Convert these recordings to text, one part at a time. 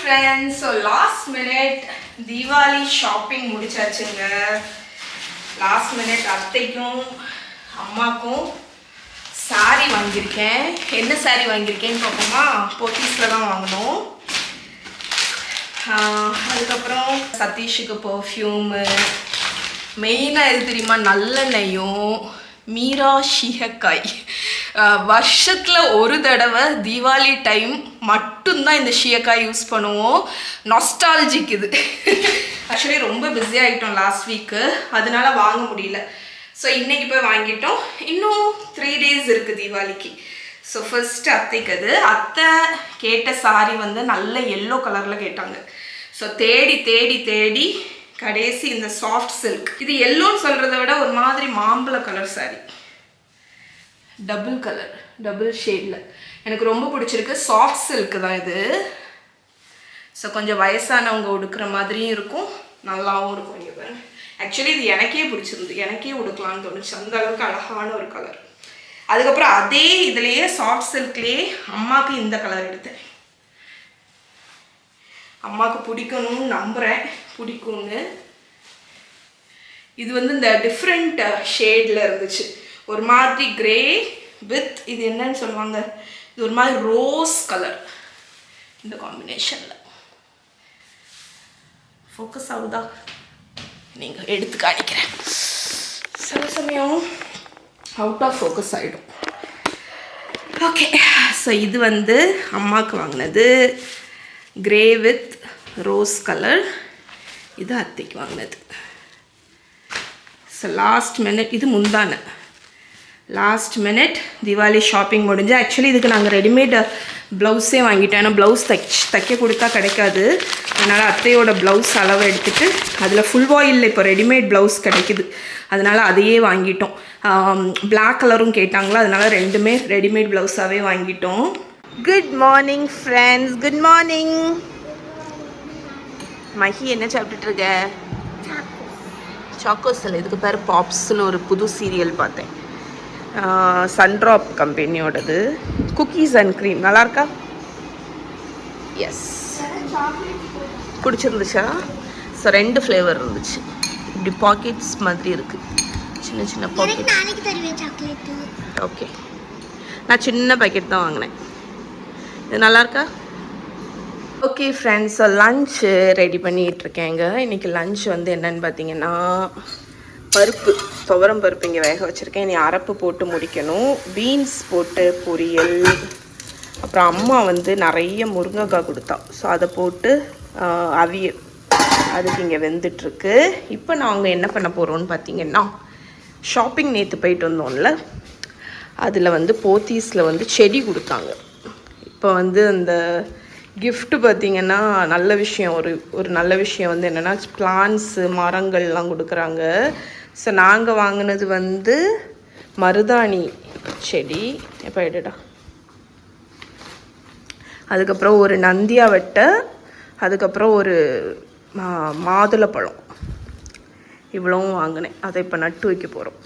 friends, so last minute Diwali shopping முடிச்சாச்சுங்க. last minute அத்தைக்கும் அம்மாக்கும் sorry வாங்கியிருக்கேன். என்ன சாரி வாங்கியிருக்கேன்னு பார்ப்போமா? போத்தீஸில் தான் வாங்கினோம். அதுக்கப்புறம் சதீஷுக்கு பர்ஃப்யூமு, மெயினாக எது தெரியுமா, நல்லெண்ணெயும் மீரா ஷீஹக்காய். வருஷத்தில் ஒரு தடவை தீபாவளி டைம் மட்டும்தான் இந்த ஷீயக்காய் யூஸ் பண்ணுவோம். நாஸ்டாலஜிக் இது. ஆக்சுவலி ரொம்ப பிஸி ஆகிட்டோம் லாஸ்ட் வீக்கு, அதனால வாங்க முடியல. ஸோ இன்றைக்கி போய் வாங்கிட்டோம். இன்னும் 3 days இருக்குது தீபாவளிக்கு. ஸோ ஃபர்ஸ்ட் அத்தைக்கு அது. அத்தை கேட்ட சாரி வந்து நல்ல எல்லோ கலரில் கேட்டாங்க. ஸோ தேடி தேடி தேடி கடைசி இந்த சாஃப்ட் சில்க், இது எல்லோன்னு சொல்கிறத விட ஒரு மாதிரி மாம்பழ கலர் சாரி, டபுள் ஷேடில் எனக்கு ரொம்ப பிடிச்சிருக்கு. சாஃப்ட் சில்க்கு தான் இது. ஸோ கொஞ்சம் வயசானவங்க உடுக்கிற மாதிரியும் இருக்கும், நல்லாவும் இருக்கும். இங்கே பாருங்க, ஆக்சுவலி இது எனக்கே பிடிச்சிருந்து, எனக்கே உடுக்கலான்னு தோணுச்சு, அந்த அளவுக்கு அழகான ஒரு கலர். அதுக்கப்புறம் அதே இதுலேயே சாஃப்ட் சில்க்லேயே அம்மாவுக்கு இந்த கலர் எடுத்தேன். அம்மாவுக்கு பிடிக்கணும்னு நம்புகிறேன், பிடிக்கும்னு. இது வந்து இந்த டிஃப்ரெண்ட் ஷேடில் இருந்துச்சு, ஒரு மாதிரி கிரே வித் இது என்னன்னு சொல்லுவாங்க, இது ஒரு மாதிரி ரோஸ் கலர். இந்த காம்பினேஷனில் ஃபோக்கஸ் ஆகுதா? நீங்கள் எடுத்து காணிக்கிறேன். சில சமயம் அவுட் ஆஃப் ஃபோக்கஸ் ஆகிடும். ஓகே, ஸோ இது வந்து அம்மாவுக்கு வாங்கினது கிரே வித் ரோஸ் கலர். இது அத்தைக்கு வாங்கினது. ஸோ லாஸ்ட் மினிட், இது முந்தான லாஸ்ட் மினிட் தீபாவளி ஷாப்பிங் முடிஞ்சு. ஆக்சுவலி இதுக்கு நாங்கள் ரெடிமேட் ப்ளவுஸே வாங்கிட்டோம். ஏன்னா ப்ளவுஸ் தைக்க கொடுத்தா கிடைக்காது. அதனால் அத்தையோட ப்ளவுஸ் அளவை எடுத்துகிட்டு அதில் ஃபுல் வாயிலில் இப்போ ரெடிமேட் ப்ளவுஸ் கிடைக்குது, அதனால் அதையே வாங்கிட்டோம். பிளாக் கலரும் கேட்டாங்களா, அதனால் ரெண்டுமே ரெடிமேட் ப்ளவுஸாகவே வாங்கிட்டோம். Good morning friends, good morning. Mahi என்ன சாப்பிட்டுட்ருக்க? சாக்கோஸில், இதுக்கு பேர் பாப்ஸில் ஒரு புது சீரியல் பார்த்தேன், சன்ட்ராப் கம்பெனியோடது. குக்கீஸ் அண்ட் க்ரீம் நல்லாயிருக்கா? எஸ், பிடிச்சிருந்துச்சா? ஸோ 2 ஃப்ளேவர் இருந்துச்சு. இப்படி பாக்கெட்ஸ் மாதிரி இருக்குது, சின்ன சின்ன பாக்கெட். ஓகே, நான் சின்ன பாக்கெட் தான் வாங்கினேன். இது நல்லாயிருக்கா? Okay friends, so lunch ready பண்ணிகிட்ருக்கேங்க. இன்றைக்கி லன்ச் வந்து என்னென்னு பார்த்தீங்கன்னா, பருப்பு, துவரம் பருப்பு இங்கே வேக வச்சுருக்கேன். இனி அரப்பு போட்டு முடிக்கணும். பீன்ஸ் போட்டு பொரியல். அப்புறம் அம்மா வந்து நிறைய முருங்கைக்காய் கொடுத்தா, ஸோ அதை போட்டு அவியல், அதுக்கு இங்கே வெந்துட்டுருக்கு. இப்போ நாங்கள் என்ன பண்ண போகிறோன்னு பார்த்தீங்கன்னா, ஷாப்பிங் நேற்று போயிட்டு வந்தோம்ல, அதில் வந்து போத்தீஸில் வந்து செடி கொடுத்தாங்க. இப்போ வந்து அந்த கிஃப்ட்டு பார்த்திங்கன்னா நல்ல விஷயம், ஒரு நல்ல விஷயம் வந்து என்னென்னா, பிளான்ஸு மரங்கள்லாம் கொடுக்குறாங்க. ஸோ நாங்கள் வாங்கினது வந்து மருதாணி செடி. எப்போ எடுடா, அதுக்கப்புறம் ஒரு நந்தியாவட்டை, அதுக்கப்புறம் ஒரு மாதுளப்பழம், இவ்வளவும் வாங்கினேன். அதை இப்போ நட்டு வைக்க போகிறோம்.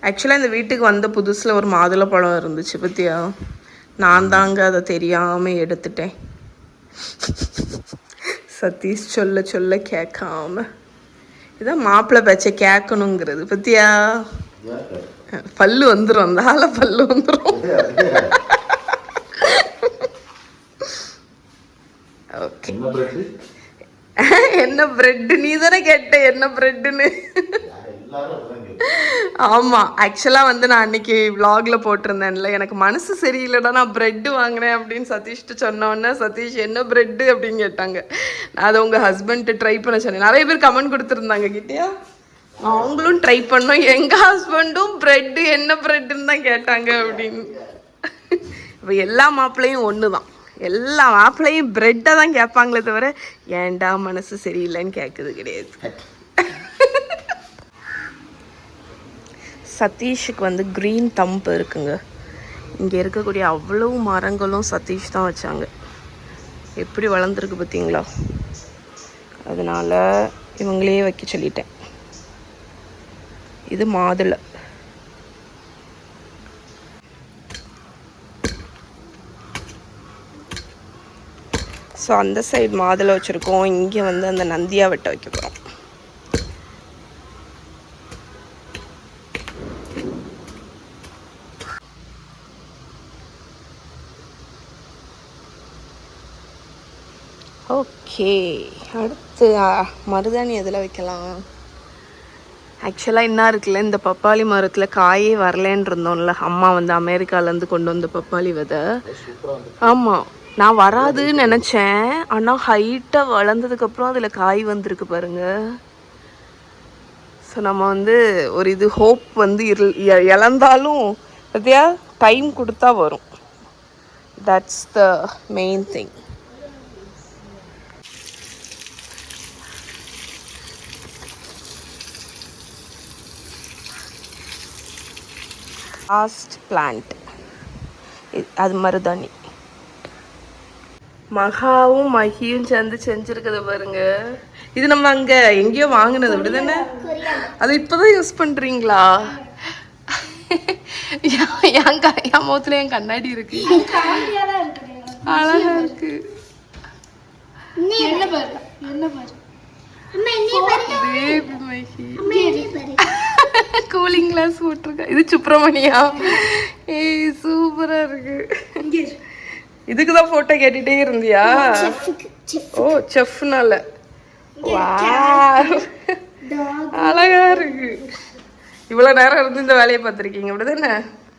ஆக்சுவலாக இந்த வீட்டுக்கு வந்த புதுசில் ஒரு மாதுளப்பழம் இருந்துச்சு பற்றியா, நான் தாங்க அதை தெரியாமல் எடுத்துட்டேன். சதீஷ் சொல்ல சொல்ல கேட்காம, இதான் மாப்பிள்ளை பேச்சை கேட்கணுங்கிறது பற்றியா. பல்லு வந்துடும், அந்த ஆளை பல்லு வந்துடும். ஓகே, என்ன பிரெட்? நீ தானே கேட்ட என்ன பிரெட்டுன்னு. ஆமாம், ஆக்சுவலாக வந்து நான் அன்றைக்கி விலாகில் போட்டிருந்தேன்ல, எனக்கு மனசு சரியில்லைடா, நான் ப்ரெட்டு வாங்கினேன் அப்படின்னு சதீஷ்ட்டு சொன்னோன்னே, சதீஷ் என்ன ப்ரெட்டு அப்படின்னு கேட்டாங்க. நான் அதை உங்கள் ஹஸ்பண்ட்டு ட்ரை பண்ண சொன்னேன். நிறைய பேர் கமெண்ட் கொடுத்துருந்தாங்க கிட்டேயா, அவங்களும் ட்ரை பண்ணோம், எங்கள் ஹஸ்பண்டும் ப்ரெட்டு என்ன ப்ரெட்டுன்னு தான் கேட்டாங்க அப்படின்னு. இப்போ எல்லா மாப்பிள்ளையும் ஒன்று தான், எல்லா மாப்பிள்ளையும் ப்ரெட்டை தான் கேட்பாங்களே தவிர ஏன்டா மனசு சரியில்லைன்னு கேட்குறது கிடையாது. சதீஷுக்கு வந்து க்ரீன் தம்பு இருக்குங்க. இங்கே இருக்கக்கூடிய அவ்வளவு மரங்களும் சதீஷ் தான் வச்சாங்க. எப்படி வளர்ந்துருக்கு பார்த்தீங்களா? அதனால் இவங்களே வைக்க சொல்லிட்டேன். இது மாதுளை. ஸோ அந்த சைடு மாதுளை வச்சுருக்கோம். இங்கே வந்து அந்த நந்தியா வெட்ட வைக்க போகிறோம். ஓகே, அடுத்து மருதாணி எதில் வைக்கலாம்? ஆக்சுவலாக என்ன இருக்குல்ல, இந்த பப்பாளி மரத்தில் காயே வரலேன்னு இருந்தோம்ல, அம்மா வந்து அமெரிக்காவிலேருந்து கொண்டு வந்த பப்பாளி விதை. ஆமாம், நான் வராதுன்னு நினச்சேன். ஆனால் ஹைட்டாக வளர்ந்ததுக்கப்புறம் அதில் காய் வந்திருக்கு பாருங்க. ஸோ நம்ம வந்து ஒரு இது ஹோப் வந்து இழந்தாலும் பார்த்தியா டைம் கொடுத்தா வரும். That's the main thing. Last plant அது மருதாணி. மகாவும் மகியும் சேர்ந்து செஞ்சுருக்கத பாருங்க. இது நம்ம அங்கே எங்கேயோ வாங்கினது அப்படிதானே? அது இப்போதான் யூஸ் பண்ணுறீங்களா? என் முகத்துல என் கண்ணாடி இருக்கு, அழகா இருக்கு. கூலிங் கிளாஸ் போட்டிருக்க. இது சுப்பிரமணியா? ஏய் சூப்பரா இருக்கு. இதுக்குதான் போட்டோ கேட்டுட்டே இருந்தியா? ஓ செஃப்னால. அழகா இருக்கு. இவ்வளோ நேரம் இருந்து இந்த வேலையை பார்த்துருக்கீங்க அப்படிதானே?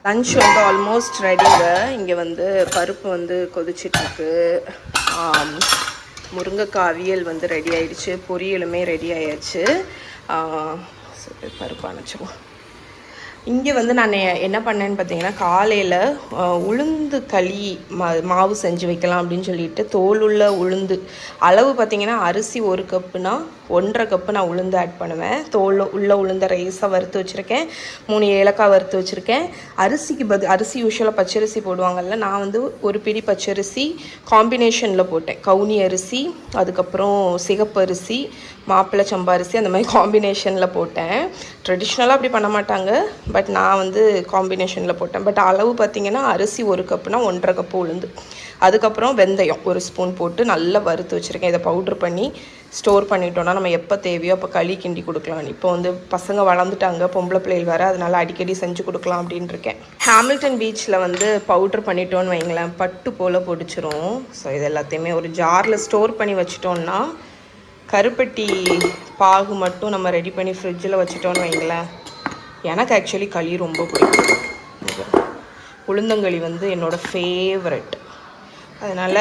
லஞ்ச் வந்து ஆல்மோஸ்ட் ரெடிங்க. இங்கே வந்து பருப்பு வந்து கொதிச்சிட்ருக்கு. முருங்கைக்காய் அவியல் வந்து ரெடி ஆயிடுச்சு. பொரியலுமே ரெடி ஆயிடுச்சு. பருப்பு அணைச்சிடுவோம். இங்கே வந்து நான் என்ன பண்ணேன்னு பார்த்தீங்கன்னா, காலையில் உளுந்து களி மாவு செஞ்சு வைக்கலாம் அப்படின்னு சொல்லிட்டு தோல் உள்ள உளுந்து அளவு பார்த்தீங்கன்னா, அரிசி 1 கப்புனா 1.5 கப்பு நான் உளுந்து ஆட் பண்ணுவேன். தோல் உள்ள உளுந்த ரைஸாக வறுத்து வச்சுருக்கேன். 3 ஏலக்காய் வறுத்து வச்சுருக்கேன். அரிசிக்கு அரிசி யூஸ்வலாக பச்சரிசி போடுவாங்கல்ல, நான் வந்து ஒரு பிடி பச்சரிசி காம்பினேஷனில் போட்டேன். கவுனி அரிசி, அதுக்கப்புறம் சிகப்பு அரிசி, மாப்பிள்ளை சம்பாரிசி, அந்த மாதிரி காம்பினேஷனில் போட்டேன். ட்ரெடிஷ்னலாக அப்படி பண்ண மாட்டாங்க, பட் நான் வந்து காம்பினேஷனில் போட்டேன். பட் அளவு பார்த்திங்கன்னா, அரிசி 1 கப்புனா 1.5 கப்பு உளுந்து, அதுக்கப்புறம் வெந்தயம் 1 ஸ்பூன் போட்டு நல்லா வறுத்து வச்சுருக்கேன். இதை பவுட்ரு பண்ணி ஸ்டோர் பண்ணிட்டோன்னா நம்ம எப்போ தேவையோ அப்போ களி கிண்டி கொடுக்கலாம். இப்போ வந்து பசங்க வளர்ந்துட்டாங்க, பொம்பளை பிள்ளைகள் வேறு, அதனால் அடிக்கடி செஞ்சு கொடுக்கலாம் அப்படின்னு இருக்கேன். ஹாமில்டன் பீச்சில் வந்து பவுட்ரு பண்ணிட்டோன்னு வைங்களேன், பட்டு போல் பொடிச்சிரும். ஸோ இது எல்லாத்தையுமே ஒரு ஜாரில் ஸ்டோர் பண்ணி வச்சிட்டோன்னா, கருப்பட்டி பாகு மட்டும் நம்ம ரெடி பண்ணி ஃப்ரிட்ஜில் வச்சுட்டோன்னு வைங்களேன். எனக்கு ஆக்சுவலி களி ரொம்ப பிடிக்கும். உளுந்தங்களி வந்து என்னோடய ஃபேவரட். அதனால்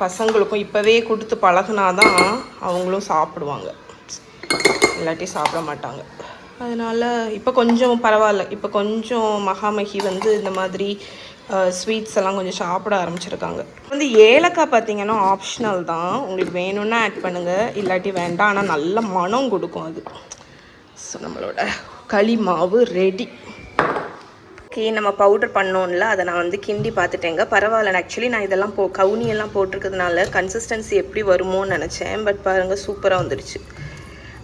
பசங்களுக்கும் இப்போவே கொடுத்து பழகுனாதான் அவங்களும் சாப்பிடுவாங்க, இல்லாட்டி சாப்பிட மாட்டாங்க. அதனால் இப்போ கொஞ்சம் பரவாயில்ல. இப்போ கொஞ்சம் மகாமகி வந்து இந்த மாதிரி ஸ்வீட்ஸ் எல்லாம் கொஞ்சம் சாப்பிட ஆரம்பிச்சிருக்காங்க. வந்து ஏலக்காய் பார்த்தீங்கன்னா ஆப்ஷனல் தான், உங்களுக்கு வேணும்னா ஆட் பண்ணுங்கள், இல்லாட்டி வேண்டாம். ஆனால் நல்ல மனம் கொடுக்கும் அது. ஸோ நம்மளோட களி மாவு ரெடி. ஓகே, நம்ம பவுடர் பண்ணோம்ல, அதை நான் வந்து கிண்டி பார்த்துட்டேங்க. பரவாயில்ல. ஆக்சுவலி நான் இதெல்லாம் கவுனியெல்லாம் போட்டிருக்கிறதுனால கன்சிஸ்டன்சி எப்படி வருமோன்னு நினச்சேன். பட் பாருங்கள், சூப்பராக வந்துடுச்சு.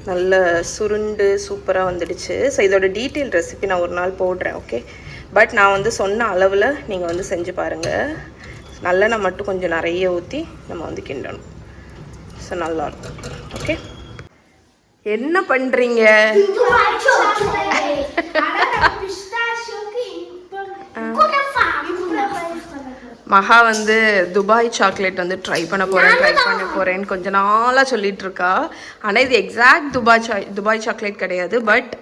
நல்ல சுருண்டு சூப்பராக வந்துடுச்சு. ஸோ இதோட டீட்டெயில் ரெசிபி நான் ஒரு நாள் போடுறேன். ஓகே, பட் நான் வந்து சொன்ன அளவில் நீங்கள் வந்து செஞ்சு பாருங்கள். நல்லெண்ணெய் மட்டும் கொஞ்சம் நிறைய ஊற்றி நம்ம வந்து கிண்டணும். ஸோ நல்லாயிருக்கும். ஓகே, என்ன பண்ணுறீங்க? மகா வந்து துபாய் சாக்லேட் வந்து ட்ரை பண்ண போகிறேன்னு கொஞ்ச நாளாக சொல்லிட்டு இருக்கா. ஆனால் இது எக்ஸாக்ட் துபாய் சாக்லேட் கிடையாது. பட்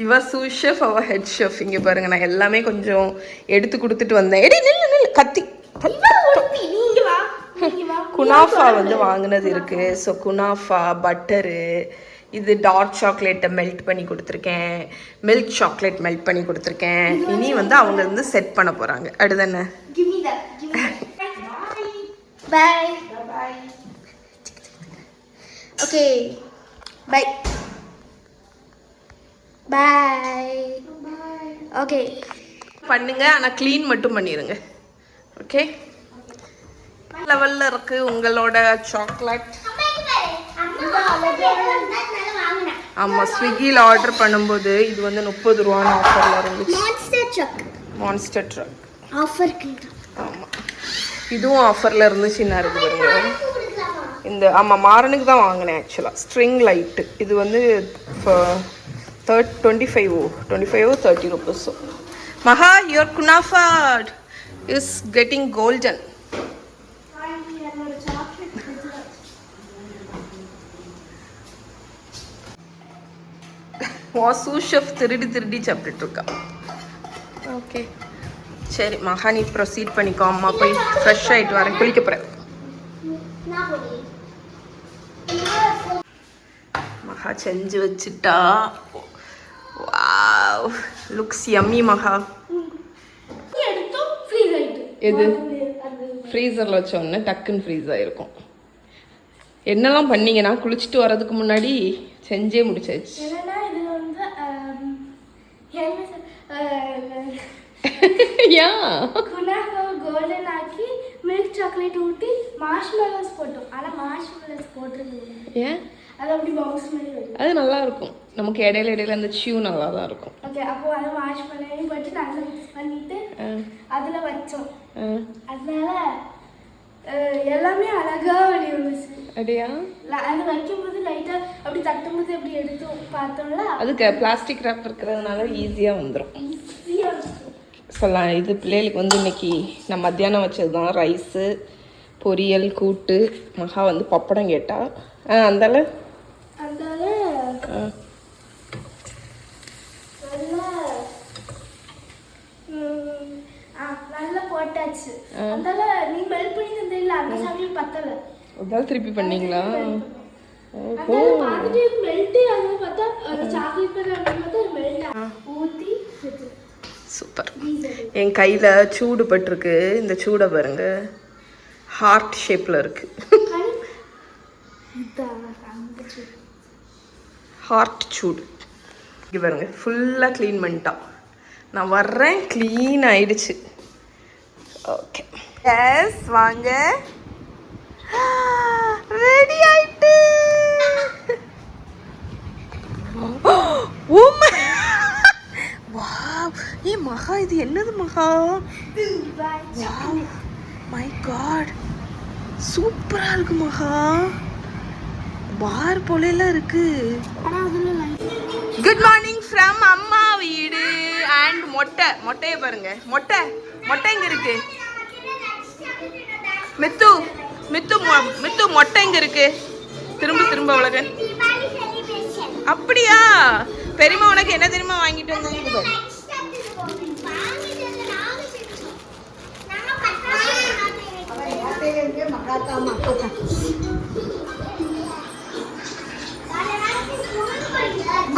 இவ சூஸ் ஷெஃப், அவ ஹெட் ஷெஃப். இங்கே பாருங்க, நான் எல்லாமே கொஞ்சம் எடுத்து கொடுத்துட்டு வந்தேன். நில்லு கத்தி. குனாஃபா வந்து வாங்கினது இருக்குது. ஸோ குனாஃபா, பட்டரு, இது டார்க் சாக்லேட்டை மெல்ட் பண்ணி கொடுத்துருக்கேன், மில்க் சாக்லேட் மெல்ட் பண்ணி கொடுத்துருக்கேன். இனி வந்து அவங்க வந்து செட் பண்ண போகிறாங்க. அடுதானே? Bye. Okay, bye bye. Okay பண்ணுங்க, ஆனால் க்ளீன் மட்டும் பண்ணிடுங்க. ஓகே, லெவலில் இருக்குது உங்களோட சாக்லேட். ஆமாம், ஸ்விக்கியில் ஆர்டர் பண்ணும்போது இது வந்து 30 ரூபான்னு ஆஃபரில் இருந்துச்சு. Monster drug offer. ஆமாம், இதுவும் ஆஃபரில் இருந்துச்சுன்னா இருக்கு பாருங்க. இந்த ஆமாம், மாறனுக்கு தான் வாங்கினேன் ஆக்சுவலாக. ஸ்ட்ரிங் லைட்டு இது வந்து 25 30 rupees. Maha, your kunafa is getting golden. Vasu chef திருடி சாப்பிட்டுட்டு இருக்கா. ஓகே சரி மகா, நீ ப்ரொசீட் பண்ணிக்கோ. அம்மா போய் ஃப்ரெஷ் ஆகிட்டு வரேன், குளிக்க போகிறேன். மகா செஞ்சு வச்சுட்டா. வாவ், லுக்ஸ் யம்மி மகா. எது ஃப்ரீசரில் வச்சோன்னே டக்குன்னு ஃப்ரீஸ் ஆகிருக்கும். என்னெல்லாம் பண்ணீங்கன்னா குளிச்சுட்டு வர்றதுக்கு முன்னாடி செஞ்சே முடிச்சாச்சு. கோல்டன் ஆக்கி மில்க் சாக்லேட் ஊட்டி மார்ஷ்மெலோஸ் போட்டோம். ஆனா மார்ஷ்மெலோஸ் போட்டது ஏன் அது அப்படி பவுன்ஸ் மாதிரி வரும். அது நல்லா இருக்கும். நமக்கு இடையில அந்த சியூ நல்லா தான் இருக்கும். ஓகே, அப்போ அது மார்ஷ்மெலோவையும் போட்டு நல்லா மிக்ஸ் பண்ணிட்டு அதுல வச்சோம். அதனால எல்லாமே அழகா வந்துச்சு. அப்படியா? அது வைக்கும்போது லைட்டா அப்படி தட்டும்போது அப்படி எடுத்து பார்த்தோம்ல, அதுக்கு பிளாஸ்டிக் ரேப் இருக்கிறதுனால ஈஸியா வந்துடும். சொல்லலாம். இது பிள்ளைகளுக்கு வந்து இன்னைக்கு நான் மத்தியானம் வச்சது தான் ரைஸு, பொரியல், கூட்டு. மகா வந்து பப்படம் கேட்டா. அந்தால நல்லா போட்டாச்சு. அதனால நீ மெல்ட் பண்ணி தந்தீங்களா, அந்த சாக்லேட் பத்தல. அதால திருப்பி பண்ணீங்களா? அதனால பாத்துட்டு மெல்ட் ஆகுது பார்த்தா அந்த சாக்லேட் பண்ண பார்த்தா மெல்ட் ஊத்தி சூப்பர். என் கையில் சூடு பட்டிருக்கு. இந்த சூடை பாருங்க, ஹார்ட் ஷேப்பில் இருக்கு. ஹார்ட் சூடு இங்கே பாருங்க. ஃபுல்லாக க்ளீன் பண்ணிட்டான். நான் வர்றேன், க்ளீன் ஆயிடுச்சு. ஓகே எஸ், வாங்க. ரெடி ஆயிட்டு. ஓ ஏ மகா, இது என்னது மகா? மை காட், சூப்பரா இருக்கு மகா. பார் போலாம் இருக்கு. குட் மார்னிங் ஃப்ரம் அம்மா வீடு அண்ட் மொட்டையை பாருங்க. மொட்டை எங்க இருக்கு? மித்து மித்து மித்து மொட்டை எங்க இருக்கு? திரும்ப உலக. அப்படியா? பெரியம்மா உனக்கு என்ன தெரியுமா வாங்கிட்டு வந்தாங்க?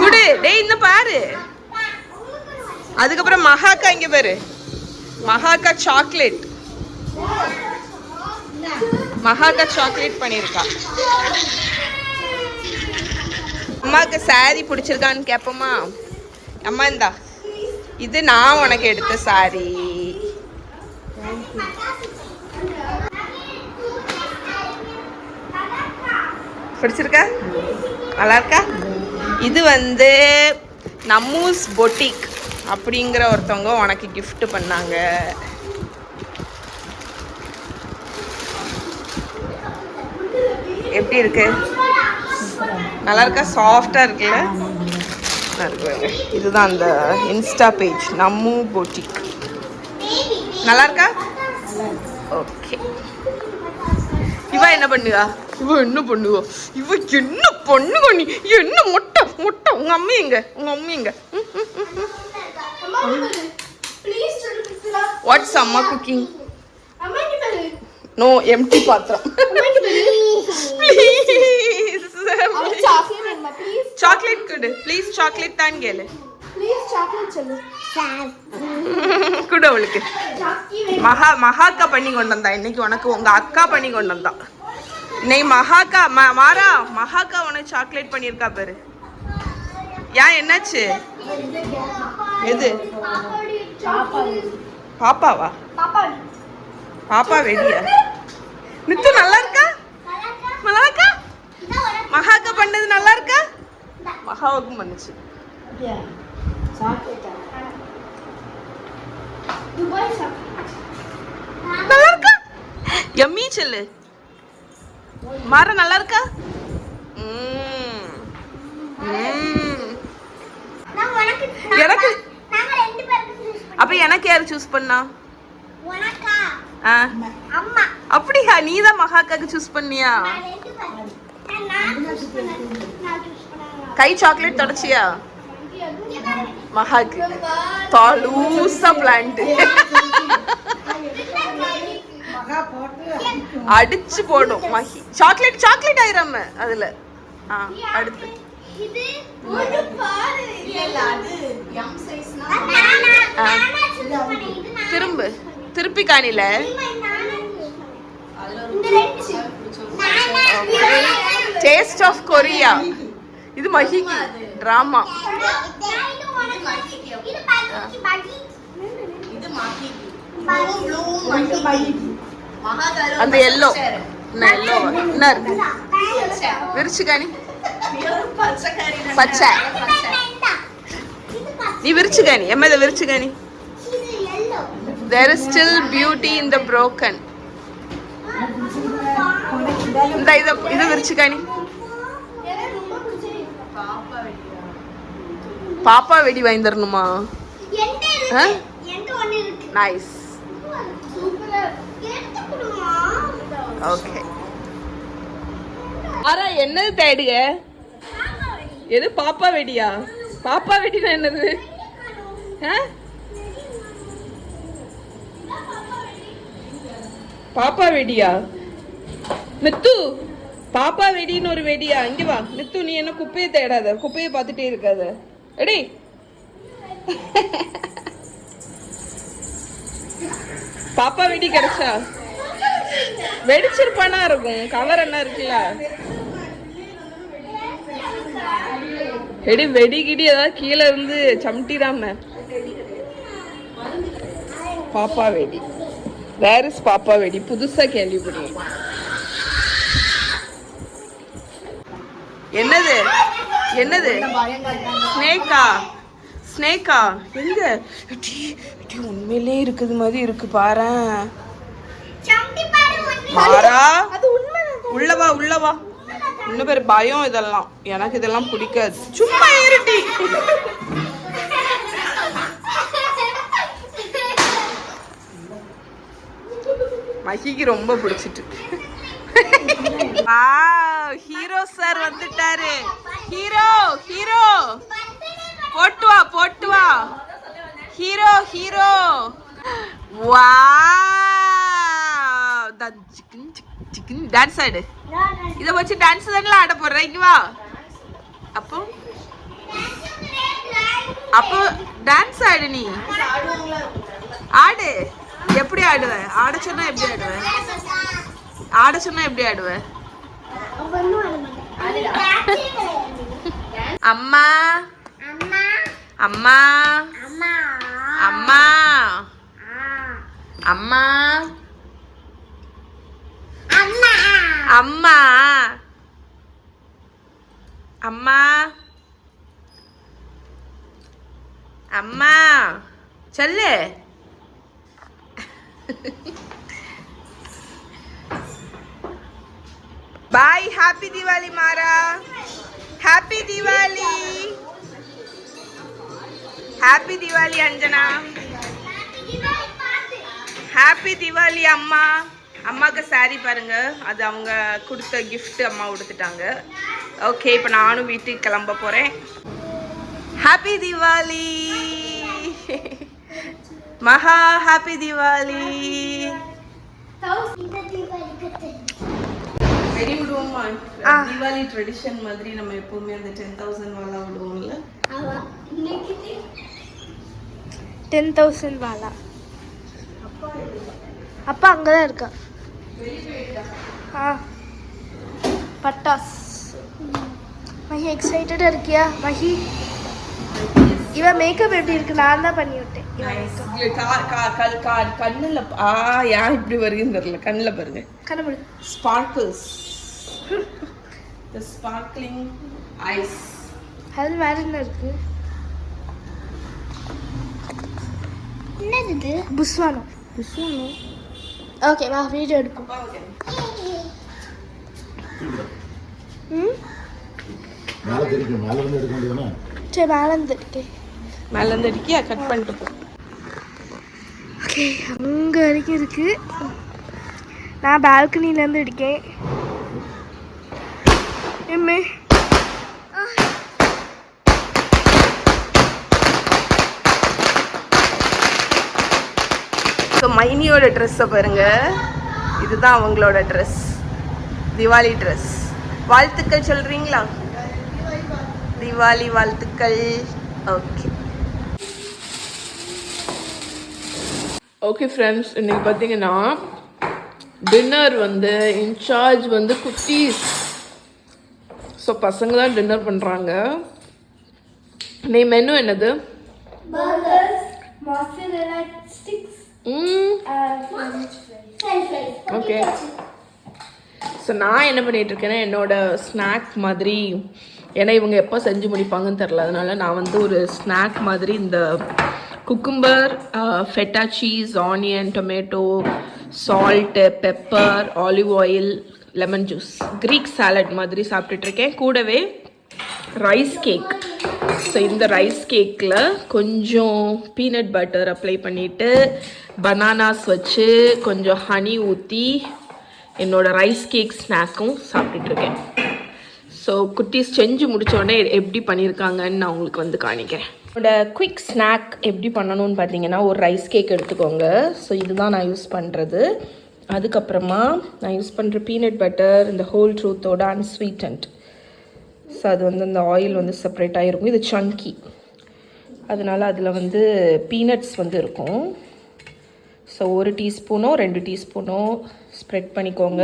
குடு டேய், இந்த பாரு. அதுக்கப்புறம் மகாக்கா இங்க பாரு. மகாக்கா சாக்லேட் பண்ணிருக்கா. அம்மாவுக்கு சாரி பிடிச்சிருக்கான்னு கேப்போமா? அம்மா இந்தா, இது நான் உனக்கு எடுத்த சாரி. பிடிச்சிருக்கா? நல்லா இருக்கா? இது வந்து நம்மூஸ் பொட்டிக் அப்படிங்கிற ஒருத்தவங்க உனக்கு gift பண்ணாங்க. எப்படி இருக்கு? நல்லா இருக்கா? சாஃப்டா இருக்குல்ல? இதுதான் அந்த இன்ஸ்டா பேஜ், நம்மூ பொட்டிக். நல்லா இருக்கா? ஓகே. இவ என்ன பண்ணுவா? இவ என்ன பண்ணுவா நீ? என்ன மொட்டை உங்க அம்மி எங்க? வாட்ஸ் அம்மா குக்கிங்? நோ, எம்டி பாத்திரம். ப்ளீஸ் சாக்லேட் கொடு. ப்ளீஸ் சாக்லேட் தான் கேளு. கூட அவளுக்கு மகாக்கா பண்ணி கொண்டு வந்தா. இன்னைக்கு உனக்கு உங்க அக்கா பண்ணி கொண்டு வந்தா. இன்னைக்கு மகாக்கா மாறா மகாக்கா உனக்கு சாக்லேட் பண்ணியிருக்கா பாரு. ஏன் என்னாச்சு? எது? பாப்பாவா? பாப்பா வெடியா? மித்து நல்லா இருக்கா? மகாக்கா பண்ணது நல்லா இருக்கா? மகாவுக்கும் பண்ணுச்சு. நல்லா இருக்கா? யம்மி சொல்லு. மாறா நல்லா இருக்கா? எனக்கு அப்ப எனக்கு யாரு சூஸ் பண்ணா? அப்படியா? நீதான் மகாக்காக்கு சூஸ் பண்ணியா? கை சாக்லேட் தொடச்சியா? மகாக்கு தாலூசா பிளான்ட் அடிச்சு போடும் மஹி. சாக்லேட் சாக்லேட் ஆயிராம அதுல. அடுத்து திரும்ப திருப்பி காணில டேஸ்ட் ஆஃப் கொரியா. இது மஹிக்கு டிராமா. அந்த எல்லோ என்ன இருக்கு? விரிச்சு காணி. பச்சை நீ விரிச்சு காணி. எம்மத விரிச்சு காணி. There is still beauty in the broken. இந்த இது விரிச்சு காணி. பாப்பா வெடி வாங்கிடணுமா? நைஸ். ஓகே. ஆரா என்னது தேடுக? எது பாப்பா வெடியா? பாப்பா வெடினா என்னது? பாப்பா வெடியா? மித்து பாப்பா வெடின்னு ஒரு வெடியா? இங்க வா மித்து. நீ என்ன குப்பையை தேடாத, குப்பையை பார்த்துட்டே இருக்காத. எடி பாப்பா வெடி கிடைச்சா வெடிச்சிருப்பானா இருக்கும். கவர் என்ன இருக்குல்ல? எடி வெடி கிடி ஏதாவது கீழே இருந்து சமட்டிடாம. பாப்பா வெடி. வேர் இஸ் பாப்பா வெடி? புதுசா கேள்விப்படுறேன். என்னது என்னது? ஸ்னேக்கா? ஸ்னேக்கா எங்க? உண்மையிலே இருக்குது மாதிரி இருக்கு பாரு. மாறா உள்ளவா உள்ளவா. இன்னும் பேர் பயம் இதெல்லாம். எனக்கு இதெல்லாம் பிடிக்காது. சும்மா இருட்டி. மஹிக்கு ரொம்ப பிடிச்சிட்டு. ஹீரோ சார் வந்துட்டாரு. ஹீரோ ஹீரோ போட்டு வா போட்டு வா. Hero hero. வா சிக்கன் டான்ஸ் ஆடு. இத வச்சு டான்ஸ் தானே ஆட போற. இங்க வா. அப்போ அப்போ டான்ஸ் ஆடு. நீ ஆடு. எப்படி ஆடுவ? ஆட சொன்னா எப்படி ஆடுவ? ஆட சொன்னா எப்படி ஆடுவ? அம்மா அம்மா அம்மா அம்மா அம்மா அம்மா அம்மா சொல்லு. பாய். ஹாப்பி தீபாவளி மாறா. Happy Deepavali. Happy Deepavali Anjana. Happy Deepavali அம்மா. அம்மாவுக்கு சாரி பாருங்க. அது அவங்க கொடுத்த கிஃப்ட் அம்மா கொடுத்துட்டாங்க. ஓகே, இப்போ நானும் வீட்டுக்கு கிளம்ப போகிறேன். ஹாப்பி தீபாவளி மகா. ஹாப்பி தீபாவளி. வெடி விடுவோமா? தீபாவளி ட்ரெடிஷன் மாதிரி நம்ம எப்பவுமே அந்த 10,000 வாலா விடுவோம்ல. 10,000 வாலா. அப்பா அங்கதான் இருக்கா. பட்டாஸ். மஹி எக்ஸைட்டடா இருக்கியா மஹி? இவன் மேக்கப் எப்படி இருக்கு? நான் தான் பண்ணி விட்டேன். கண்ணுல ஏன் இப்படி வருதுன்னு தெரியல. கண்ணுல பாருங்க. கண்ணு ஸ்பார்க்கிள்ஸ். the sparkling eyes. அது வேற என்ன இருக்கு? என்னது இது? புஸ்வானம். புஸ்வானம் ஓகே வா வீடியோ எடுப்போம். மேலே தெரிக்கும், மேலே வந்து எடுக்க வேண்டியதுனா சரி மேலேருந்து எடுக்கேன். மேலேருந்து அடிக்கியா கட் பண்ணிட்டு போ. ஓகே அங்கே வரைக்கும் இருக்குது. நான் பால்கனிலேருந்து எடுக்கேன். எம்மே ஸோ மைனியோட ட்ரெஸ்ஸை பாருங்க, இதுதான் அவங்களோட ட்ரெஸ், திவாலி ட்ரெஸ். வாழ்த்துக்கள் சொல்கிறீங்களா? திவாலி வாழ்த்துக்கள். ஓகே ஓகே ஃப்ரெண்ட்ஸ், இன்னைக்கு பார்த்தீங்கன்னா டின்னர் வந்து இன்சார்ஜ் வந்து குட்டீஸ். ஸோ பசங்க தான் டின்னர் பண்ணுறாங்க. நீ மெனு என்னது? ஓகே. ஸோ நான் என்ன பண்ணிட்டு இருக்கேன்னா என்னோட ஸ்நாக் மாதிரி, ஏன்னா இவங்க எப்போ செஞ்சு முடிப்பாங்கன்னு தெரில, அதனால நான் வந்து ஒரு ஸ்நாக் மாதிரி இந்த cucumber, feta cheese, onion, tomato, salt, pepper, olive oil, lemon juice, Greek salad மாதிரி சாப்பிட்டுட்ருக்கேன். கூடவே ரைஸ் கேக். ஸோ இந்த ரைஸ் கேக்கில் கொஞ்சம் பீனட் பட்டர் அப்ளை பண்ணிவிட்டு பனானாஸ் வச்சு கொஞ்சம் ஹனி ஊற்றி என்னோடய ரைஸ் கேக் ஸ்நாக்கும் சாப்பிட்டுட்ருக்கேன். ஸோ குட்டீஸ் செஞ்சு முடித்தோடனே எப்படி பண்ணியிருக்காங்கன்னு நான் உங்களுக்கு வந்து காணிக்கிறேன். என்னோட குவிக் ஸ்நாக் எப்படி பண்ணணும்னு பார்த்தீங்கன்னா, ஒரு ரைஸ் கேக் எடுத்துக்கோங்க. ஸோ இதுதான் நான் யூஸ் பண்ணுறது. அதுக்கப்புறமா நான் யூஸ் பண்ணுற பீனட் பட்டர் இந்த ஹோல் ட்ரூத்தோட அன்ஸ்வீட்டன்ட். ஸோ அது வந்து அந்த ஆயில் வந்து செப்பரேட்டாக இருக்கும். இது சங்கி, அதனால் அதில் வந்து பீனட்ஸ் வந்து இருக்கும். ஸோ 1 டீஸ்பூனோ 2 டீஸ்பூனோ ஸ்ப்ரெட் பண்ணிக்கோங்க.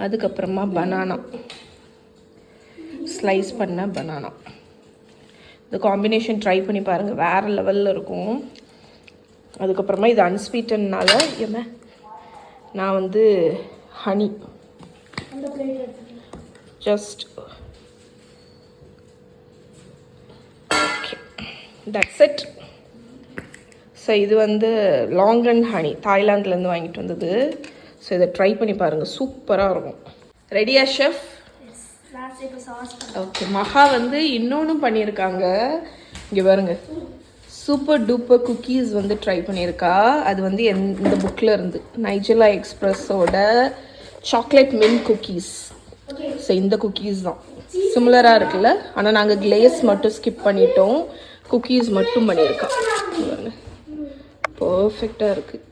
அதுக்கப்புறமா பனானா, ஸ்லைஸ் பண்ண பனானா. இந்த காம்பினேஷன் ட்ரை பண்ணி பாருங்கள், வேறு லெவலில் இருக்கும். அதுக்கப்புறமா இது அன்ஸ்வீட்டன்னால என்ன நான் வந்து honey just okay, that's it. So இது வந்து லாங்கன் ஹனி, தாய்லாந்துலேருந்து வாங்கிட்டு வந்தது. ஸோ இதை ட்ரை பண்ணி பாருங்கள், சூப்பராக இருக்கும். ரெடியா ஷெஃப்? ஓகே. மகா வந்து இன்னொன்றும் பண்ணியிருக்காங்க, இங்கே பாருங்க, சூப்பர் டூப்பர் குக்கீஸ் வந்து ட்ரை பண்ணியிருக்கா. அது வந்து இந்த புக்கில் இருந்து நைஜெலா எக்ஸ்பிரஸோட சாக்லேட் மின்ட் குக்கீஸ். ஸோ இந்த குக்கீஸ் தான் சிமிலராக இருக்குல்ல, ஆனால் நாங்கள் கிளேஸ் மட்டும் ஸ்கிப் பண்ணிட்டோம், குக்கீஸ் மட்டும் பண்ணியிருக்கோம். பர்ஃபெக்டாக இருக்குது,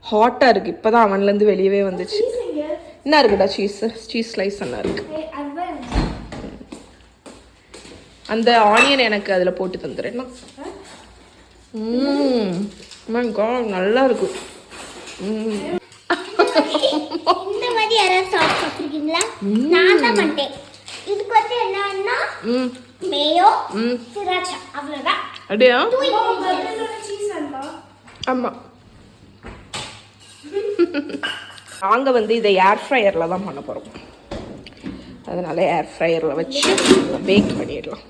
ஹாட்டாக இருக்குது. இப்போ தான் அவன்லேருந்து வெளியவே வந்துச்சு. என்ன இருக்குடா? சீஸ் ஸ்லைஸ் என்ன இருக்குது? அந்த ஆனியன் எனக்கு அதில் போட்டு தந்துடுறேன்னா. நல்லா இருக்கு. இந்த மாதிரி யாராவது சாப்பிட்டு சாப்பிட்டுருக்கீங்களா? நான் தான் பண்ணிட்டேன். இதுக்கு வந்து என்னன்னா மேயோ, சிராச்சா, அவ்வளவுதான். அப்படியா? சீஸ் அல்வா. ஆமாம். நாங்கள் வந்து இதை ஏர் ஃப்ரையரில் தான் பண்ண போகிறோம், அதனால் ஏர் ஃப்ரையரில் வச்சு பேக் பண்ணிடலாம்.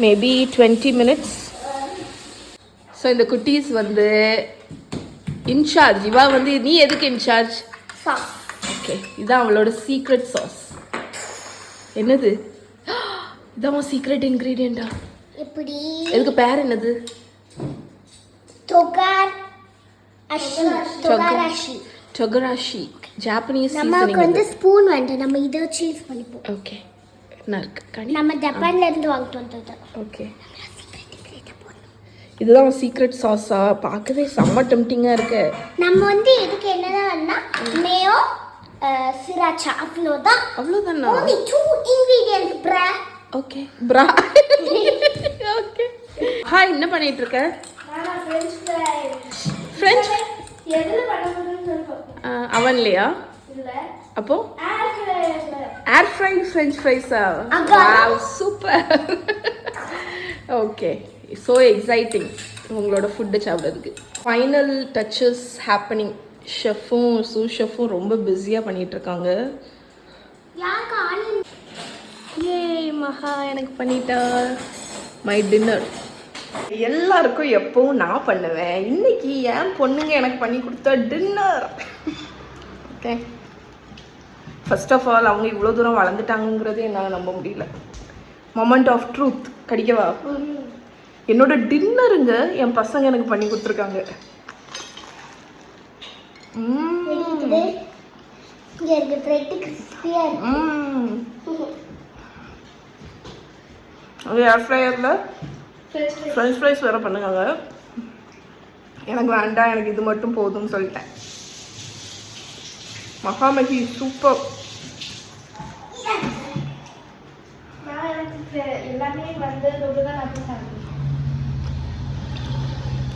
Maybe 20 minutes. ஸோ இந்த குட்டீஸ் வந்து இன்சார்ஜ். இவா வந்து நீ எதுக்கு இன்சார்ஜ்? சாஸ். ஓகே, இதான் அவளோட சீக்ரெட் சாஸ். என்னது? இதான் சீக்ரெட் இன்க்ரீடியண்டா? எப்படி? இதுக்கு பேர் என்னது? டொகராஷி. ஜாப்பனீஸ் நமக்கு வந்து ஸ்பூன் வேண்டாம், நம்ம இதை வச்சு யூஸ் பண்ணிப்போம். ஓகே, என்ன இருக்கு? நம்ம ஜப்பான்ல இருந்து வாங்கிட்டு வந்தது. ஓகே, இதுதான் சீக்ரெட் சாஸா? பார்க்கவே செம்ம டெம்ப்டிங்கா இருக்கு. நம்ம வந்து இதுக்கு என்னன்னா மேயோ, சிராச்சா, அவ்வளவுதான். அவ்வளவுதானா? only 2 ingredients bra. Okay bra. Okay. Hi, என்ன பண்ணிட்டு இருக்க? நான் ஃப்ரெஞ்ச் எதுல பண்ண போறேன்னு சொல்றேன். அவன்லையா? இல்ல. அப்போ ஏர் ஃப்ரைட் ஃப்ரெஞ்ச் ஃப்ரைஸா? Wow, super. Okay, so exciting உங்களோட ஃபுட்டு சாப்பிட்றதுக்கு. Final touches happening. ஷெஃப்பும் ஷெஃப்பும் ரொம்ப பிஸியாக பண்ணிகிட்ருக்காங்க. ஏ மகா எனக்கு பண்ணிட்டா மை டின்னர். எல்லாருக்கும் எப்பவும் நான் பண்ணுவேன், இன்னைக்கு என் பொண்ணுங்க எனக்கு பண்ணி கொடுத்த dinner. Okay, first of all அவங்க இவ்வளோ தூரம் வளர்ந்துட்டாங்கங்கிறது என்னால் நம்ப முடியல. Moment of truth. கடிக்கவா? என்னோட டின்னருங்க என் பசங்க எனக்கு பண்ணி கொடுத்துருக்காங்க. ஏர் ஃப்ரையரில் ஃப்ரெஞ்ச் ஃப்ரைஸ் வேறு பண்ணுங்க. எனக்கு வேண்டாம், எனக்கு இது மட்டும் போதும்னு சொல்லிட்டேன். மகாமகி சூப்பர்.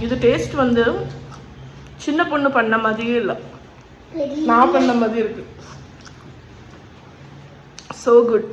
இது டேஸ்ட் வந்து சின்ன பொண்ணு பண்ண மாதிரியே இல்லை, நான் பண்ண மாதிரி இருக்கு. So good.